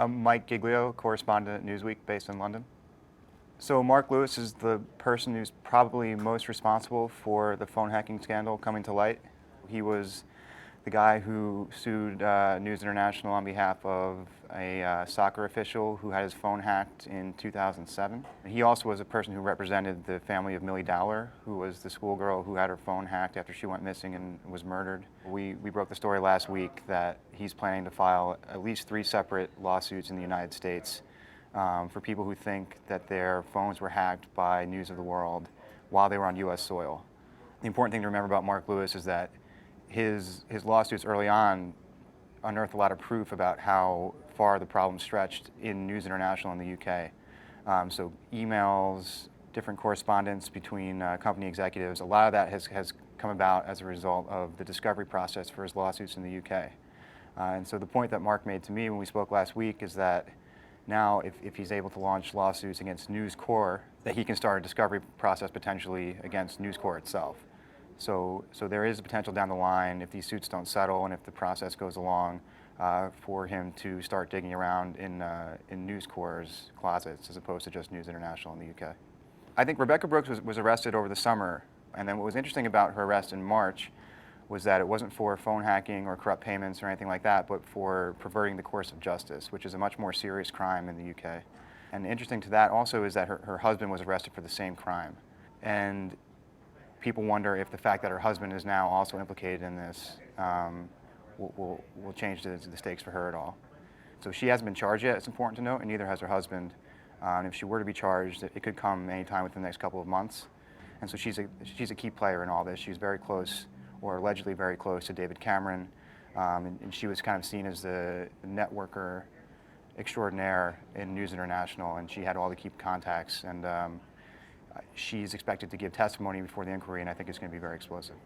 I'm Mike Giglio, correspondent at Newsweek based in London. So Mark Lewis is the person who's probably most responsible for the phone hacking scandal coming to light. He was the guy who sued News International on behalf of a soccer official who had his phone hacked in 2007. He also was a person who represented the family of Millie Dowler, who was the schoolgirl who had her phone hacked after she went missing and was murdered. We broke the story last week that he's planning to file at least 3 separate lawsuits in the United States for people who think that their phones were hacked by News of the World while they were on U.S. soil. The important thing to remember about Mark Lewis is that his lawsuits early on unearthed a lot of proof about how far the problem stretched in News International in the UK. So emails, different correspondence between company executives, a lot of that has come about as a result of the discovery process for his lawsuits in the UK. And so the point that Mark made to me when we spoke last week is that now if he's able to launch lawsuits against News Corp, that he can start a discovery process potentially against News Corp itself. So there is a potential down the line, if these suits don't settle and if the process goes along, for him to start digging around in News Corp's closets as opposed to just News International in the UK. I think Rebecca Brooks was arrested over the summer, and then what was interesting about her arrest in March was that it wasn't for phone hacking or corrupt payments or anything like that, but for perverting the course of justice, which is a much more serious crime in the UK. And interesting to that also is that her husband was arrested for the same crime. And people wonder if the fact that her husband is now also implicated in this will change the stakes for her at all. So she hasn't been charged yet, it's important to note, and neither has her husband. And if she were to be charged, it could come anytime within the next couple of months. And so she's a key player in all this. She's very close, or allegedly very close, to David Cameron. And she was kind of seen as the networker extraordinaire in News International, and she had all the key contacts. And she's expected to give testimony before the inquiry, and I think it's going to be very explosive.